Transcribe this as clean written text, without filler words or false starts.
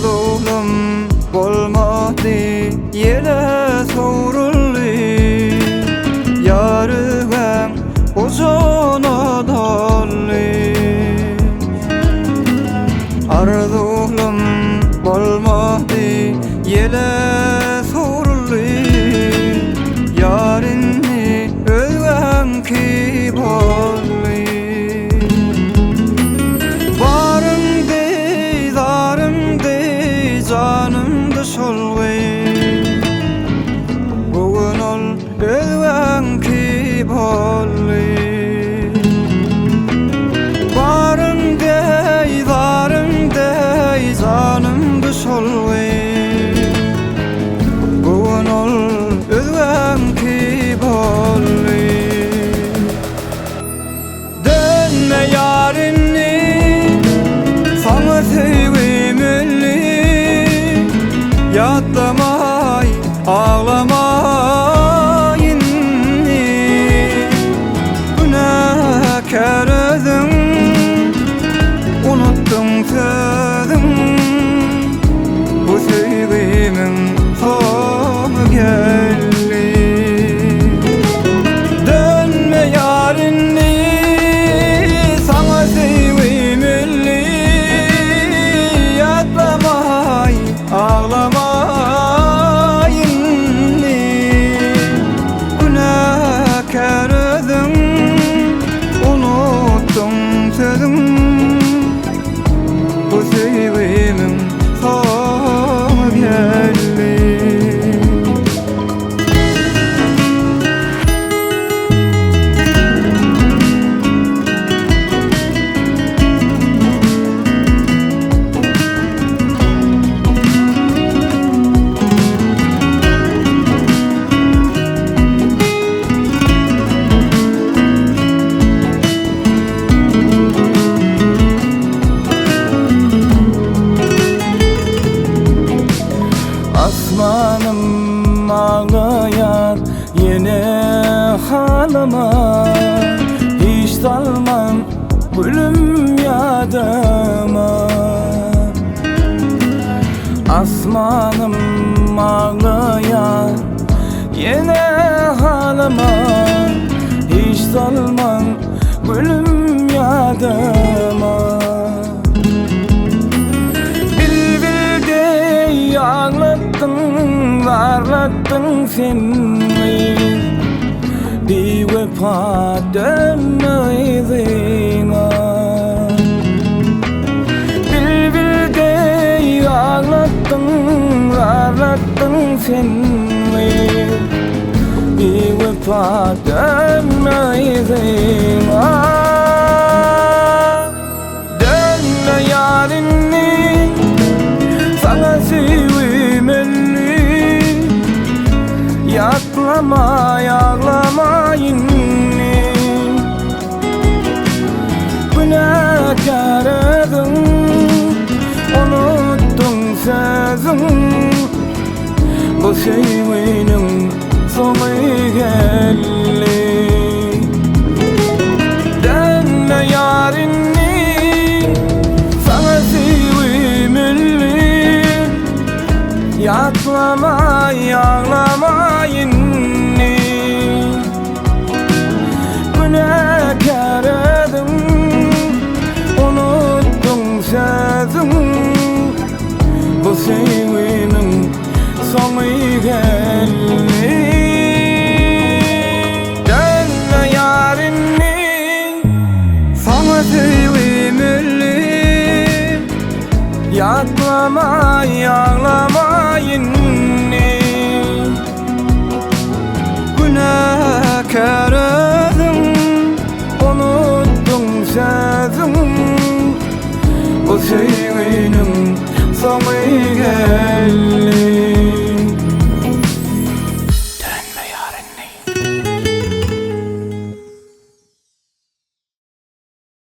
Arzulum bolmady yele sovruldy Yarıgam uzona dolly Arzulum bolmady yele sovruldy Yarinni özgem ki bolly Canımdı solgay Bugün ol özgem ki bolly Barımday, zarımday canımdı solgay Bugün ol özgem ki bolly Dönme yarinni sana sevimli Yatlamay, ağlamay inni Günahkar özüm, unuttum sözüm Bu sevgimin sonu geldi Dönme yarinni, sana sevimli Yatlamay, ağlamay Bu sevgimin sonu geldi Asmanım ağlayan yine halıma Hiç salmam gülüm yadıma Asmanım ağlayan yine halıma Hiç salmam gülüm yadıma Varlattın seni Bir vefa dönmeydin Bilbilde ağlattın Varlattın seni Bir vefa dönmeydin Dönme yarinni sana sevimli Yatlama, ağlama inni Günahkar özüm, unuttun sözüm Bu sevginin sonu geldi Dönme yarinni, sana sevimli Yatlama, ağlama inni Günahkar özüm, unuttun sözüm Bu sevgimin sonu geldi Dönme yarinni, sana sevimli Yatlama, ağlama inni Günahkar özüm, unuttun sözüm Bu sevginin sonu geldi